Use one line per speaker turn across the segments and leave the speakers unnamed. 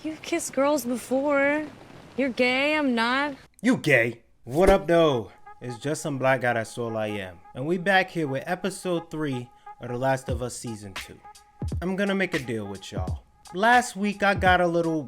You've kissed girls before. You're gay, I'm not.
You gay. What up, though? It's Justsumblackguy, that's all I am. And we back here with episode 3 of The Last of Us season 2. I'm gonna make a deal with y'all. Last week I got a little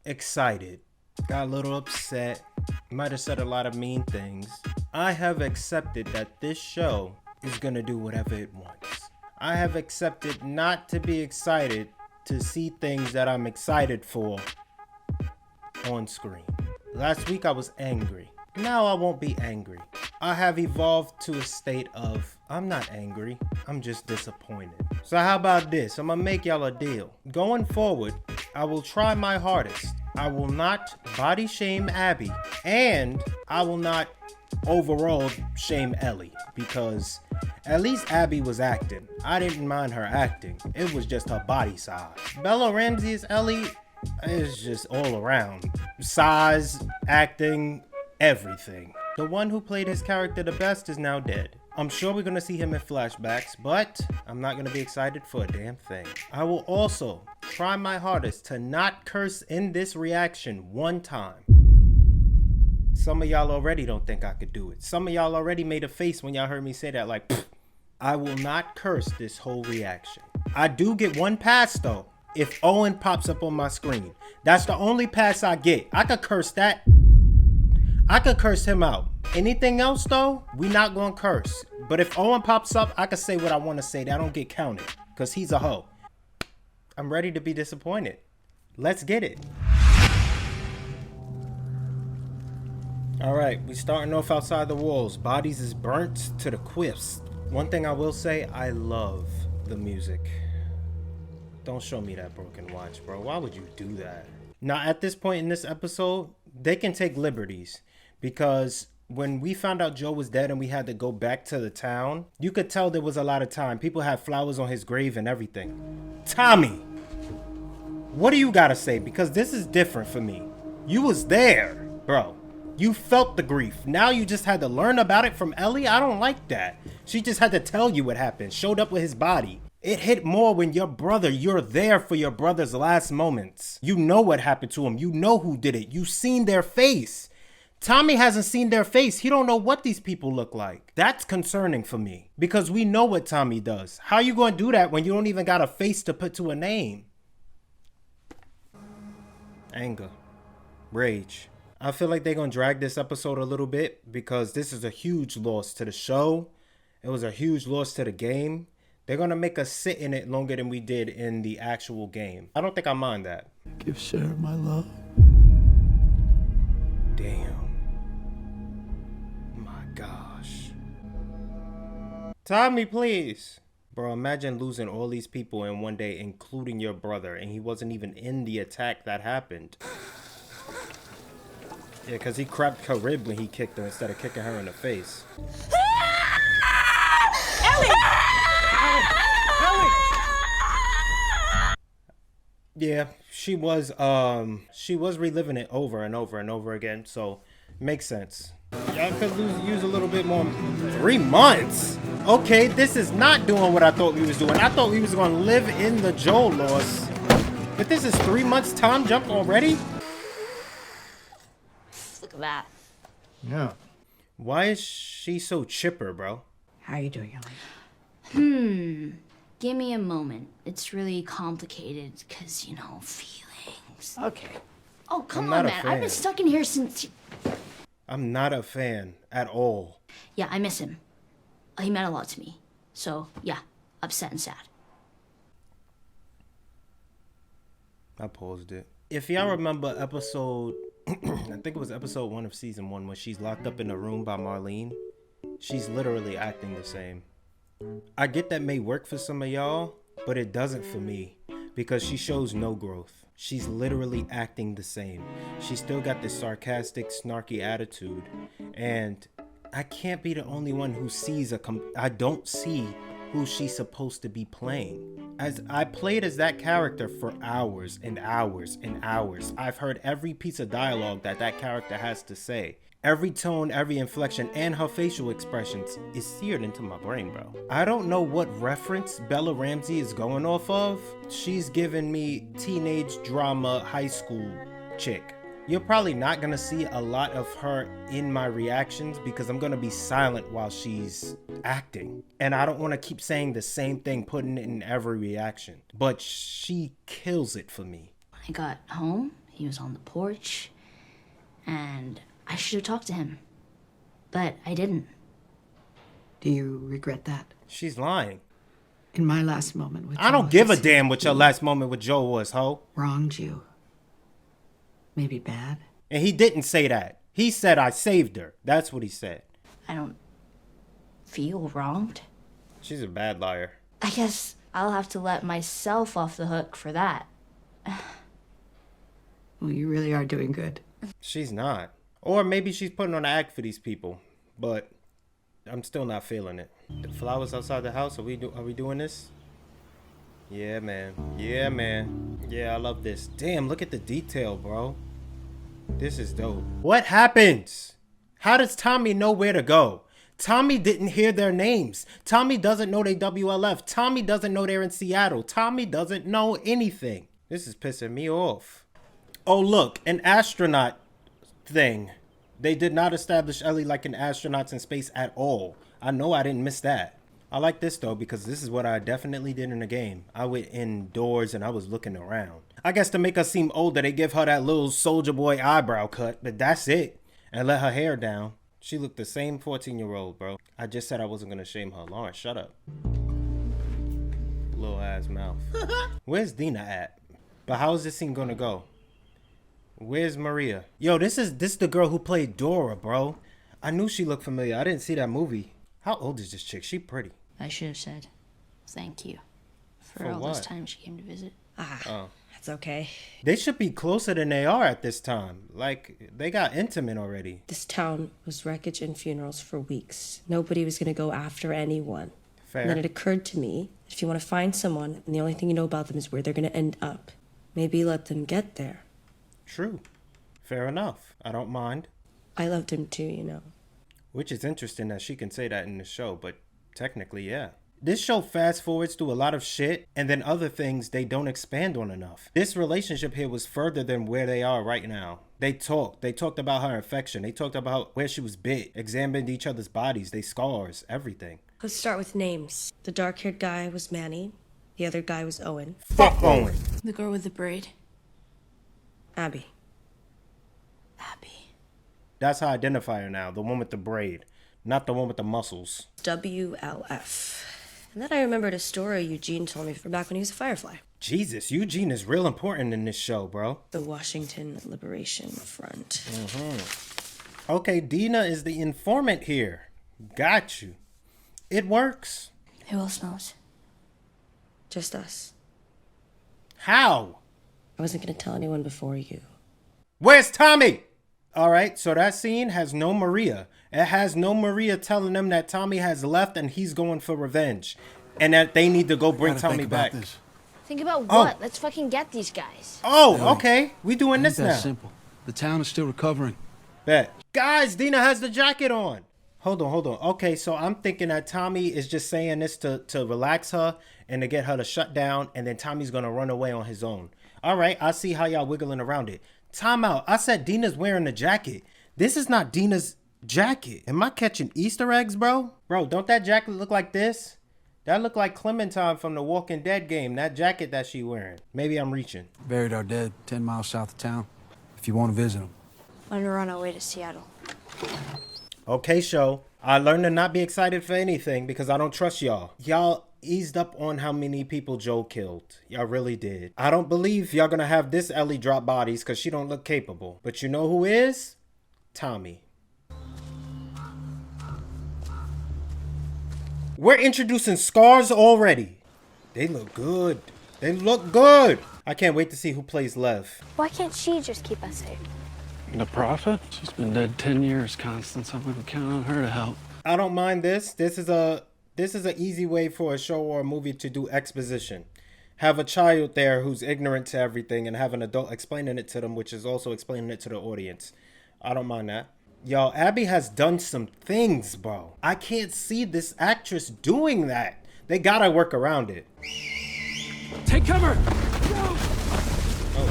excited. Got a little upset. Might have said a lot of mean things. I have accepted that this show is gonna do whatever it wants. I have accepted not to be excited to see things that I'm excited for on screen. Last week I was angry. Now I won't be angry. I have evolved to a state of I'm not angry, I'm just disappointed. So how about this? I'm gonna make y'all a deal. Going forward, I will try my hardest. I will not body shame Abby, and I will not overall shame Ellie, because at least Abby was acting. I didn't mind her acting. It was just her body size. Bella Ramsey's Ellie is just all around. Size, acting, everything. The one who played his character the best is now dead. I'm sure we're gonna see him in flashbacks, but I'm not gonna be excited for a damn thing. I will also try my hardest to not curse in this reaction one time. Some of y'all already don't think I could do it. Some of y'all already made a face when y'all heard me say that, like, pfft. I will not curse this whole reaction. I do get one pass though, if Owen pops up on my screen. That's the only pass I get. I could curse that. I could curse him out. Anything else though, we not gonna curse. But if Owen pops up, I can say what I want to say. That don't get counted, because he's a hoe. I'm ready to be disappointed. Let's get it. Alright, we starting off outside the walls. Bodies is burnt to the quiffs. One thing I will say, I love the music. Don't show me that broken watch, bro. Why would you do that? Now, at this point in this episode, they can take liberties. Because when we found out Joe was dead and we had to go back to the town, you could tell there was a lot of time. People had flowers on his grave and everything. Tommy, what do you gotta say? Because this is different for me. You was there, bro. You felt the grief. Now you just had to learn about it from Ellie? I don't like that. She just had to tell you what happened. Showed up with his body. It hit more when you're there for your brother's last moments. You know what happened to him. You know who did it. You seen their face. Tommy hasn't seen their face. He don't know what these people look like. That's concerning for me, because we know what Tommy does. How you gonna do that when you don't even got a face to put to a name? Anger. Rage. I feel like they're gonna drag this episode a little bit, because this is a huge loss to the show. It was a huge loss to the game. They're gonna make us sit in it longer than we did in the actual game. I don't think I mind that.
Give Sarah my love.
Damn. My gosh. Tommy, please. Bro, imagine losing all these people in one day, including your brother, and he wasn't even in the attack that happened. Yeah, because he crapped her rib when he kicked her instead of kicking her in the face. Ellie! Ellie! Yeah, she was reliving it over and over and over again, so makes sense. Y'all could use a little bit more. 3 months? Okay, this is not doing what I thought we was doing. I thought we was gonna live in the Joel loss. But this is 3 months time jump already?
Look at that.
Yeah.
Why is she so chipper, bro?
How are you doing, Ellie?
Give me a moment. It's really complicated because, feelings.
Okay.
Oh, come
I'm
on,
not a
man.
fan.
I've been stuck in here since...
I'm not a fan at all.
Yeah, I miss him. He meant a lot to me. So, yeah, upset and sad.
I paused it. If y'all remember episode, I think it was episode 1 of season 1, when she's locked up in a room by Marlene, she's literally acting the same. I get that may work for some of y'all, but it doesn't for me, because she shows no growth. She's literally acting the same. She still got this sarcastic, snarky attitude, and I can't be the only one who sees I don't see who she's supposed to be playing. As I played as that character for hours and hours and hours. I've heard every piece of dialogue that character has to say. Every tone, every inflection, and her facial expressions is seared into my brain, bro. I don't know what reference Bella Ramsey is going off of. She's giving me teenage drama high school chick. You're probably not gonna see a lot of her in my reactions because I'm gonna be silent while she's acting. And I don't wanna keep saying the same thing, putting it in every reaction. But she kills it for me.
When I got home, he was on the porch, and I should have talked to him. But I didn't.
Do you regret that?
She's lying.
In my last moment with
I don't give a damn what your last moment with Joe was, ho.
Wronged you. Maybe bad.
And he didn't say that. He said I saved her. That's what he said.
I don't feel wronged.
She's a bad liar.
I guess I'll have to let myself off the hook for that.
Well, you really are doing good.
She's not. Or maybe she's putting on an act for these people. But I'm still not feeling it. The flowers outside the house, are we doing this? Yeah, man. Yeah, man. Yeah, I love this. Damn, look at the detail, bro. This is dope. What happens? How does Tommy know where to go? Tommy didn't hear their names. Tommy doesn't know they WLF. Tommy doesn't know they're in Seattle. Tommy doesn't know anything. This is pissing me off. Oh, look, an astronaut thing. They did not establish Ellie like an astronaut in space at all. I know I didn't miss that. I like this though because this is what I definitely did in the game. I went indoors and I was looking around. I guess to make her seem older, they give her that little soldier boy eyebrow cut, but that's it. And let her hair down. She looked the same 14-year-old, bro. I just said I wasn't gonna shame her. Lauren, shut up. Little ass mouth. Where's Dina at? But how is this scene gonna go? Where's Maria? Yo, this is the girl who played Dora, bro. I knew she looked familiar. I didn't see that movie. How old is this chick? She pretty.
I should have said thank you for all
what?
this time she came to visit.
That's okay.
They should be closer than they are at this time. Like, they got intimate already.
This town was wreckage and funerals for weeks. Nobody was gonna go after anyone.
Fair.
And then it occurred to me, if you want to find someone and the only thing you know about them is where they're gonna end up, maybe let them get there.
True. Fair enough. I don't mind.
I loved him too, you know.
Which is interesting that she can say that in the show, but technically, yeah. This show fast forwards through a lot of shit, and then other things they don't expand on enough. This relationship here was further than where they are right now. They talked about her infection. They talked about where she was bit, examined each other's bodies, their scars, everything.
Let's start with names. The dark-haired guy was Manny. The other guy was Owen.
Fuck Owen.
The girl with the braid.
Abby.
Abby.
That's how I identify her now, the one with the braid, not the one with the muscles.
WLF. And then I remembered a story Eugene told me from back when he was a Firefly.
Jesus, Eugene is real important in this show, bro.
The Washington Liberation Front.
Okay, Dina is the informant here. Got you. It works.
Who else knows?
Just us.
How?
I wasn't gonna tell anyone before you.
Where's Tommy? All right, so that scene has no Maria. It has no Maria telling them that Tommy has left and he's going for revenge. And that they need to go bring Tommy back.
Think about what? Let's fucking get these guys.
Oh, okay. We doing this
Ain't
now.
that simple. The town is still recovering.
Bet. Guys, Dina has the jacket on. Hold on. Okay, so I'm thinking that Tommy is just saying this to relax her and to get her to shut down, and then Tommy's gonna run away on his own. All right, I see how y'all wiggling around it. Time out. I said Dina's wearing the jacket. This is not Dina's jacket. Am I catching Easter eggs, bro? Bro, don't that jacket look like this? That look like Clementine from the Walking Dead game, that jacket that she wearing. Maybe I'm reaching.
Buried our dead 10 miles south of town. If you want to visit them.
When we're on our way to Seattle.
Okay, show. I learned to not be excited for anything because I don't trust y'all. Y'all eased up on how many people Joe killed. Y'all really did. I don't believe y'all gonna have this Ellie drop bodies because she don't look capable. But you know who is? Tommy. We're introducing scars already. They look good. They look good. I can't wait to see who plays Lev.
Why can't she just keep us safe?
The prophet? She's been dead 10 years, Constance. I wouldn't count on her to help.
I don't mind this. This is an easy way for a show or a movie to do exposition. Have a child there who's ignorant to everything and have an adult explaining it to them, which is also explaining it to the audience. I don't mind that. Yo, Abby has done some things, bro. I can't see this actress doing that. They gotta work around it.
Take cover!
Oh,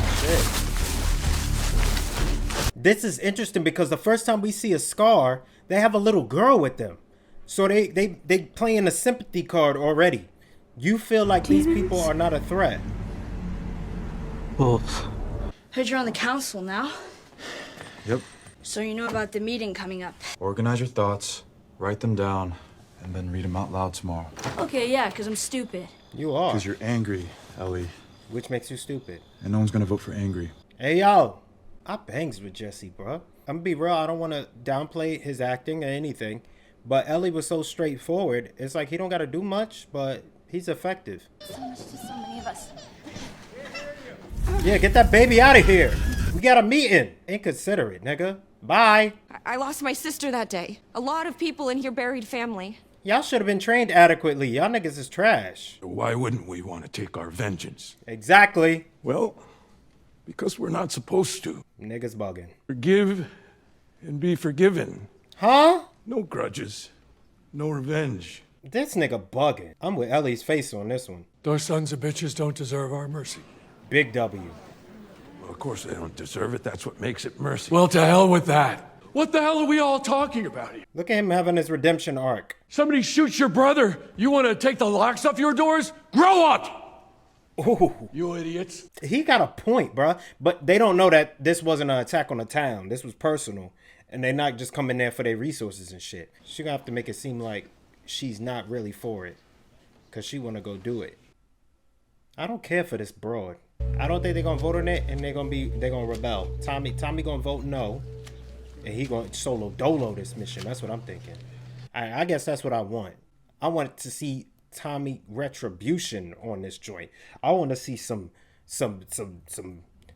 shit. This is interesting because the first time we see a Scar, they have a little girl with them. So they playing a sympathy card already. You feel like these people are not a threat.
Wolf.
Heard you're on the council now.
Yep.
So you know about the meeting coming up.
Organize your thoughts, write them down, and then read them out loud tomorrow.
Okay, yeah, because I'm stupid.
You are.
Because you're angry, Ellie.
Which makes you stupid.
And no one's gonna vote for angry.
Hey, yo. I bangs with Jesse, bro. I'm gonna be real. I don't want to downplay his acting or anything. But Ellie was so straightforward. It's like he don't got to do much, but he's effective.
So much to so many of us.
Yeah, get that baby out of here. We got a meeting. Inconsiderate, nigga. Bye.
I lost my sister that day. A lot of people in here buried family.
Y'all should have been trained adequately. Y'all niggas is trash.
Why wouldn't we want to take our vengeance?
Exactly.
Well, because we're not supposed to.
Niggas bugging.
Forgive and be forgiven.
Huh?
No grudges. No revenge.
This nigga bugging. I'm with Ellie's face on this one.
Those sons of bitches don't deserve our mercy.
Big W.
Well, of course they don't deserve it. That's what makes it mercy. Well, to hell with that. What the hell are we all talking about here?
Look at him having his redemption arc.
Somebody shoots your brother. You want to take the locks off your doors? Grow up!
Ooh.
You idiots.
He got a point, bruh. But they don't know that this wasn't an attack on the town. This was personal. And they're not just coming there for their resources and shit. She gonna have to make it seem like she's not really for it. Because she want to go do it. I don't care for this broad. I don't think they're gonna vote on it and they're gonna rebel. Tommy gonna vote no. And he gonna solo dolo this mission. That's what I'm thinking. I guess that's what I want. I want to see Tommy retribution on this joint. I want to see some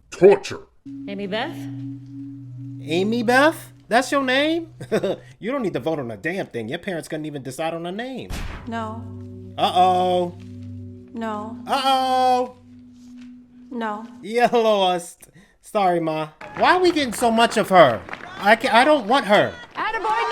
Torture.
Amy Beth?
Amy Beth? That's your name? You don't need to vote on a damn thing. Your parents couldn't even decide on a name.
No,
Uh-oh.
no,
Uh-oh.
no.
You lost. Sorry, Ma. Why are we getting so much of her? I don't want her.
Attaboy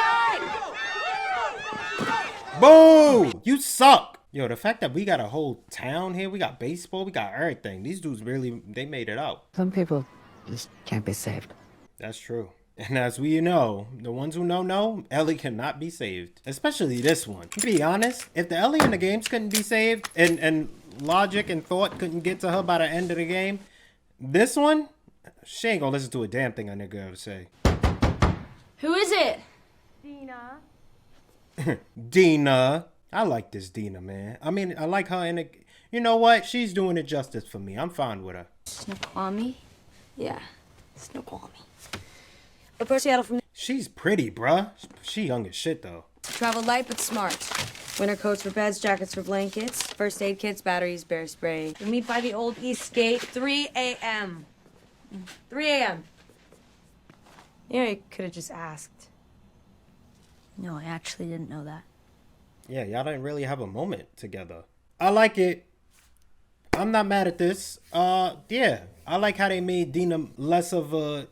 9!
Boo! You suck. Yo, the fact that we got a whole town here, we got baseball, we got everything. These dudes really, they made it out.
Some people just can't be saved.
That's true. And as we know, the ones who know, Ellie cannot be saved. Especially this one. To be honest, if the Ellie in the games couldn't be saved, and logic and thought couldn't get to her by the end of the game, this one, she ain't gonna listen to a damn thing a nigga ever say.
Who is it?
Dina. I like this Dina, man. I mean, I like her in the... You know what? She's doing it justice for me. I'm fine with her.
Snoqualmie? Yeah, Snoqualmie. Approach Seattle from...
She's pretty, bruh. She young as shit, though.
Travel light but smart. Winter coats for beds, jackets for blankets, first aid kits, batteries, bear spray. We meet by the old East Gate, 3 a.m. 3 a.m. You know, you could have just asked.
No, I actually didn't know that.
Yeah, y'all didn't really have a moment together. I like it. I'm not mad at this. Yeah. I like how they made Dina less of a,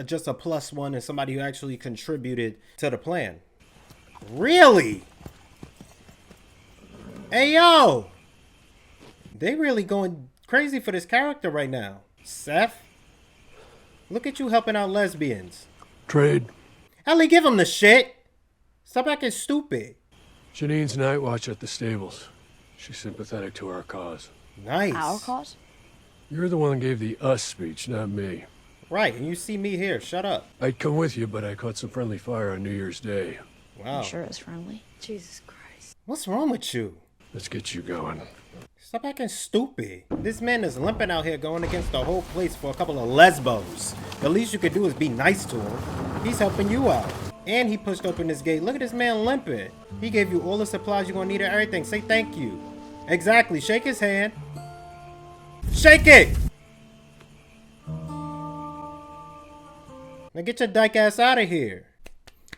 just a plus one and somebody who actually contributed to the plan. Really? Hey, yo! They really going crazy for this character right now. Seth? Look at you helping out lesbians.
Trade.
Ellie, give him the shit. Stop acting stupid.
Janine's night watch at the stables. She's sympathetic to our cause.
Nice.
Our cause?
You're the one that gave the us speech, not me.
Right, and you see me here. Shut up.
I'd come with you, but I caught some friendly fire on New Year's Day.
Wow.
I'm sure it's friendly.
Jesus Christ.
What's wrong with you?
Let's get you going.
Stop acting stupid. This man is limping out here going against the whole place for a couple of lesbos. The least you could do is be nice to him. He's helping you out. And he pushed open this gate. Look at this man limping. He gave you all the supplies you're gonna need and everything. Say thank you. Exactly. Shake his hand. Shake it! Now get your dyke ass out of here.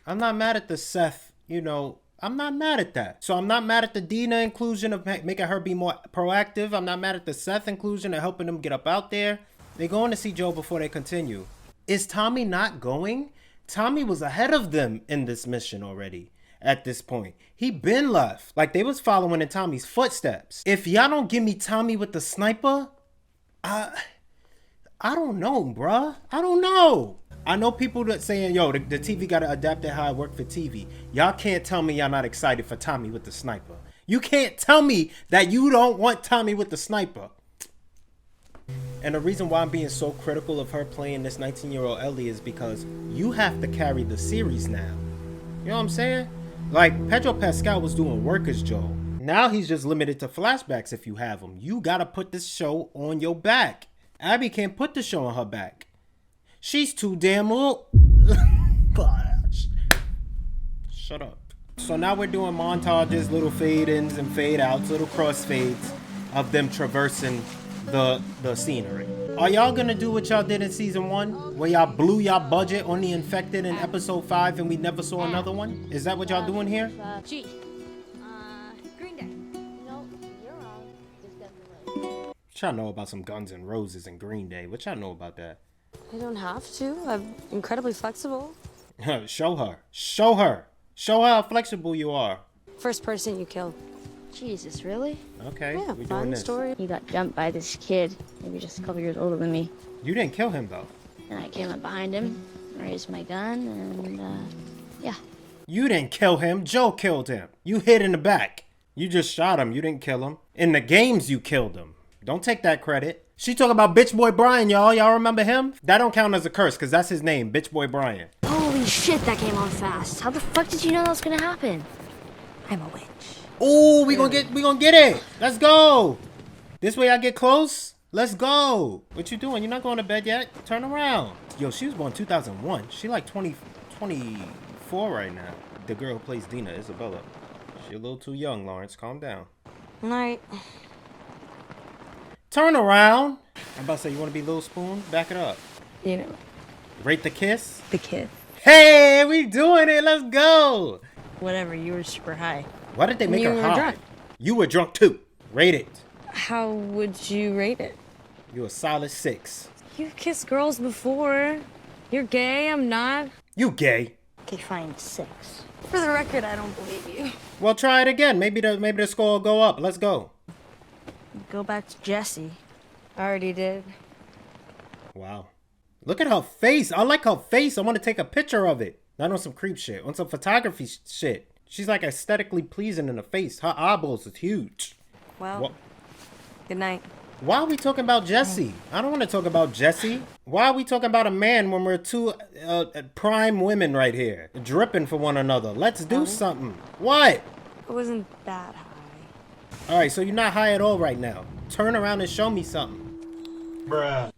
I'm not mad at the Seth, I'm not mad at that. So I'm not mad at the Dina inclusion of making her be more proactive. I'm not mad at the Seth inclusion of helping them get up out there. They're going to see Joe before they continue. Is Tommy not going Tommy was ahead of them in this mission already. At this point, he been left. Like, they was following in Tommy's footsteps. If y'all don't give me Tommy with the sniper, I don't know, bruh. I don't know. I know people that saying, yo, the TV gotta adapt it how it worked for TV. Y'all can't tell me y'all not excited for Tommy with the sniper. You can't tell me that you don't want Tommy with the sniper. And the reason why I'm being so critical of her playing this 19-year-old Ellie is because you have to carry the series now. You know what I'm saying? Like, Pedro Pascal was doing work as Joel. Now he's just limited to flashbacks if you have them. You gotta put this show on your back. Abby can't put the show on her back. She's too damn little. Gosh. Shut up. So now we're doing montages, little fade-ins and fade-outs, little crossfades of them traversing the scenery. Are y'all gonna do what y'all did in season 1, where y'all blew y'all budget on the infected in episode 5 and we never saw another one? Is that what y'all doing here?
G. Green Day. No, you're wrong. Just definitely.
What y'all know about some Guns N' Roses and Green Day? What y'all know about that?
I don't have to. I'm incredibly flexible.
Show her. Show her. Show her how flexible you are.
First person you kill.
Jesus, really?
Okay,
Yeah,
we're doing
fun
this.
story.
He got jumped by this kid, maybe just a couple years older than me.
You didn't kill him though.
And I came up behind him, raised my gun, and yeah.
You didn't kill him. Joe killed him. You hid in the back. You just shot him. You didn't kill him. In the games, you killed him. Don't take that credit. She talking about Bitch Boy Brian, y'all. Y'all remember him? That don't count as a curse, because that's his name, Bitch Boy Brian.
Holy shit, that came on fast. How the fuck did you know that was gonna happen?
I'm a witch.
Ooh, we gonna get it. Let's go. This way I get close. Let's go. What you doing? You're not going to bed yet? Turn around. Yo, she was born 2001. She like 24 right now. The girl who plays Dina, Isabella. She a little too young, Lawrence. Calm down.
Night.
Turn around. I'm about to say, you want to be Little Spoon? Back it up.
You know,
Rate the kiss.
The kid.
Hey, we doing it. Let's go.
Whatever, you were super high.
Why did they make
You
her
were
high?
drunk.
You were drunk too. Rate it.
how would you rate it?
You a solid 6.
You've kissed girls before. You're gay, I'm not.
You gay.
Okay, fine, 6.
For the record, I don't believe you.
Well, try it again. Maybe the score will go up. Let's go.
Go back to Jesse.
I already did.
Wow. Look at her face. I like her face. I want to take a picture of it. Not on some creep shit. On some photography shit. She's like aesthetically pleasing in the face. Her eyeballs is huge.
Well, good night.
Why are we talking about Jesse? I don't want to talk about Jesse. Why are we talking about a man when we're two prime women right here? Dripping for one another. Let's do something. What?
It wasn't that high.
Alright, so you're not high at all right now. Turn around and show me something.
Bruh.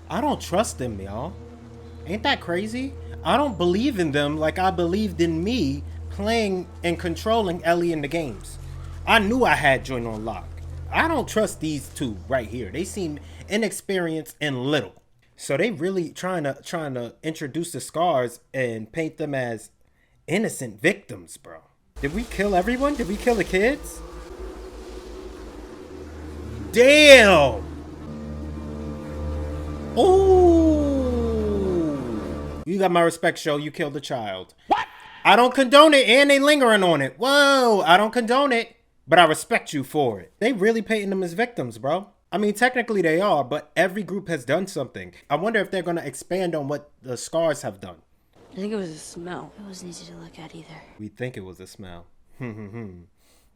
I don't trust them, y'all. Ain't that crazy? I don't believe in them like I believed in me playing and controlling Ellie in the games. I knew I had joint on lock. I don't trust these two right here. They seem inexperienced and little. So they really trying to introduce the scars and paint them as innocent victims, bro. Did we kill everyone? Did we kill the kids? Damn! Ooh! You got my respect, show. You killed the child. What? I don't condone it, and they lingering on it. Whoa! I don't condone it, but I respect you for it. They really painting them as victims, bro. I mean, technically they are, but every group has done something. I wonder if they're gonna expand on what the scars have done.
I think it was a smell.
It wasn't easy to look at either.
We think it was a smell.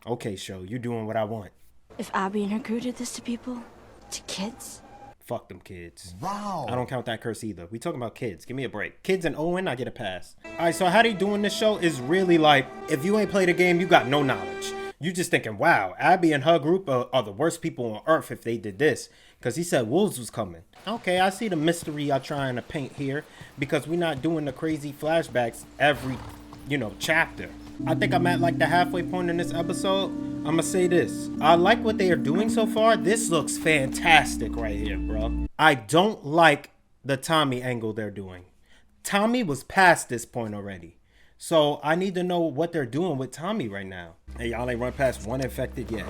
Okay, show. You're doing what I want.
If Abby and her crew did this to people, to kids,
Fuck them kids. Wow. I don't count that curse either. We talking about kids. Give me a break. Kids and Owen, I get a pass. Alright, so how they doing this show is really like, if you ain't played a game, you got no knowledge. You just thinking, wow, Abby and her group are the worst people on earth if they did this. Because he said wolves was coming. Okay, I see the mystery y'all trying to paint here. Because we're not doing the crazy flashbacks every, chapter. I think I'm at like the halfway point in this episode. I'ma say this. I like what they are doing so far. This looks fantastic right here, bro. I don't like the Tommy angle they're doing. Tommy was past this point already. So I need to know what they're doing with Tommy right now. Hey, y'all ain't run past one infected yet.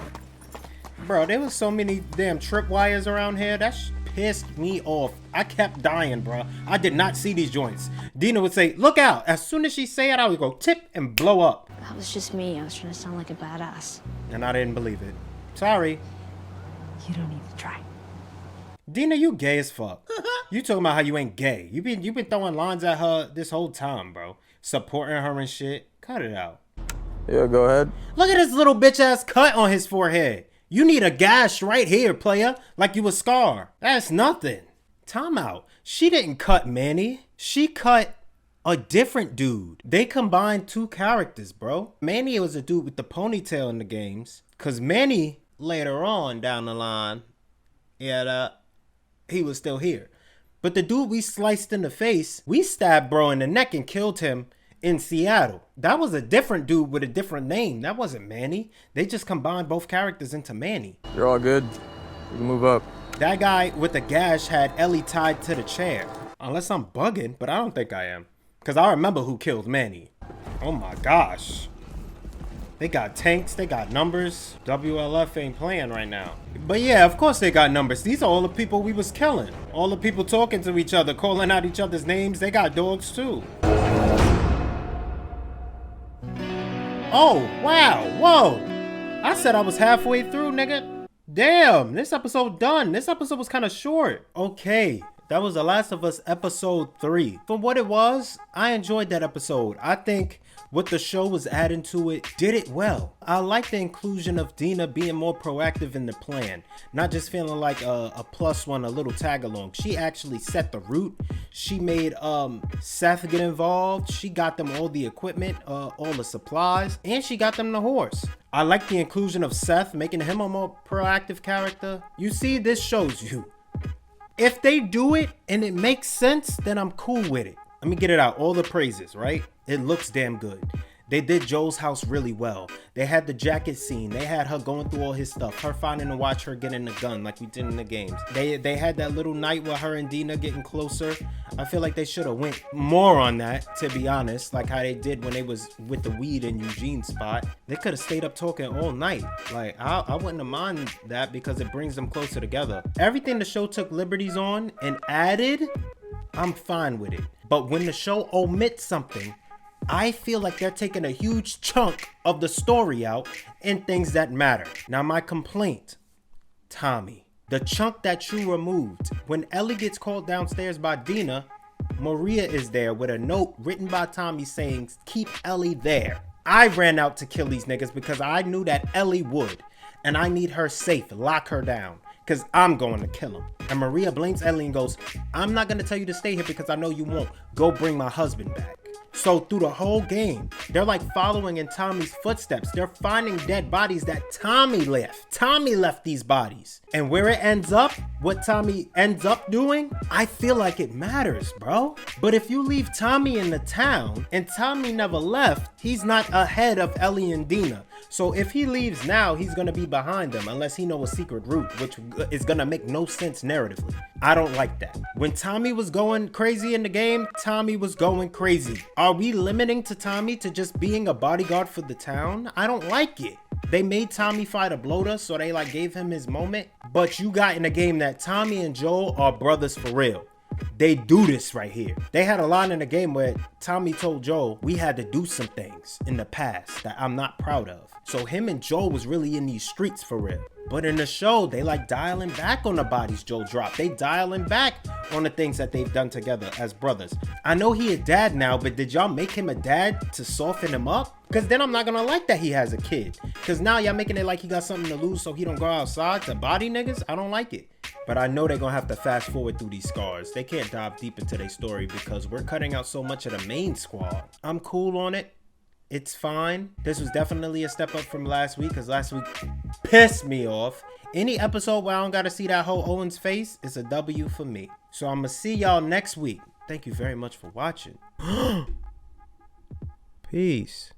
Bro, there was so many damn tripwires around here. That's pissed me off. I kept dying, bro. I did not see these joints. Dina would say, look out. As soon as she say it, I would go tip and blow up.
That was just me. I was trying to sound like a badass.
And I didn't believe it. Sorry.
You don't need to try.
Dina, you gay as fuck. You talking about how you ain't gay. You been throwing lines at her this whole time, bro. Supporting her and shit. Cut it out.
Yeah, go ahead.
Look at this little bitch ass cut on his forehead. You need a gash right here, player. Like you a scar. That's nothing. Time out. She didn't cut Manny. She cut a different dude. They combined two characters, bro. Manny was a dude with the ponytail in the games. Cause Manny, later on down the line, he was still here. But the dude we sliced in the face, we stabbed bro in the neck and killed him in Seattle. That was a different dude with a different name. That wasn't Manny. They just combined both characters into Manny.
You're all good. You can move up.
That guy with the gash had Ellie tied to the chair. Unless I'm bugging, but I don't think I am. Because I remember who killed Manny. Oh my gosh. They got tanks, they got numbers. WLF ain't playing right now. But yeah, of course they got numbers. These are all the people we was killing. All the people talking to each other, calling out each other's names. They got dogs too. Oh, wow. Whoa. I said I was halfway through, nigga. Damn, this episode done. This episode was kind of short. Okay, that was The Last of Us episode 3. For what it was, I enjoyed that episode. I think what the show was adding to it did it well. I like the inclusion of Dina being more proactive in the plan, not just feeling like a +1, a little tag along. She actually set the route. She made Seth get involved. She got them all the equipment, all the supplies, and she got them the horse. I like the inclusion of Seth, making him a more proactive character. You see, this shows you. If they do it and it makes sense, then I'm cool with it. Let me get it out. All the praises, right? It looks damn good. They did Joel's house really well. They had the jacket scene. They had her going through all his stuff. Her finding to watch her getting the gun like we did in the games. They had that little night with her and Dina getting closer. I feel like they should have went more on that, to be honest. Like how they did when they was with the weed in Eugene's spot. They could have stayed up talking all night. Like, I wouldn't have minded that because it brings them closer together. Everything the show took liberties on and added, I'm fine with it. But when the show omits something, I feel like they're taking a huge chunk of the story out and things that matter. Now my complaint, Tommy, the chunk that you removed. When Ellie gets called downstairs by Dina, Maria is there with a note written by Tommy saying, keep Ellie there. I ran out to kill these niggas because I knew that Ellie would. And I need her safe, lock her down. Because I'm going to kill him. And Maria blames Ellie and goes, I'm not going to tell you to stay here because I know you won't. Go bring my husband back. So through the whole game, they're like following in Tommy's footsteps. They're finding dead bodies that Tommy left. Tommy left these bodies. And where it ends up, what Tommy ends up doing, I feel like it matters, bro. But if you leave Tommy in the town and Tommy never left, he's not ahead of Ellie and Dina. So if he leaves now, he's gonna be behind them unless he knows a secret route, which is gonna make no sense narratively. I don't like that. When Tommy was going crazy in the game, Tommy was going crazy. Are we limiting to Tommy to just being a bodyguard for the town? I don't like it. They made Tommy fight a bloater, so they like gave him his moment. But you got in the game that Tommy and Joel are brothers for real. They do this right here. They had a line in the game where Tommy told Joel, we had to do some things in the past that I'm not proud of. So him and Joel was really in these streets for real. But in the show, they like dialing back on the bodies Joel dropped. They dialing back on the things that they've done together as brothers. I know he a dad now, but did y'all make him a dad to soften him up? Because then I'm not gonna like that he has a kid. Because now y'all making it like he got something to lose so he don't go outside to body niggas. I don't like it. But I know they're gonna have to fast forward through these scars. They can't dive deep into their story because we're cutting out so much of the main squad. I'm cool on it. It's fine. This was definitely a step up from last week because last week pissed me off. Any episode where I don't gotta see that whole Owen's face is a W for me. So I'm gonna see y'all next week. Thank you very much for watching. Peace.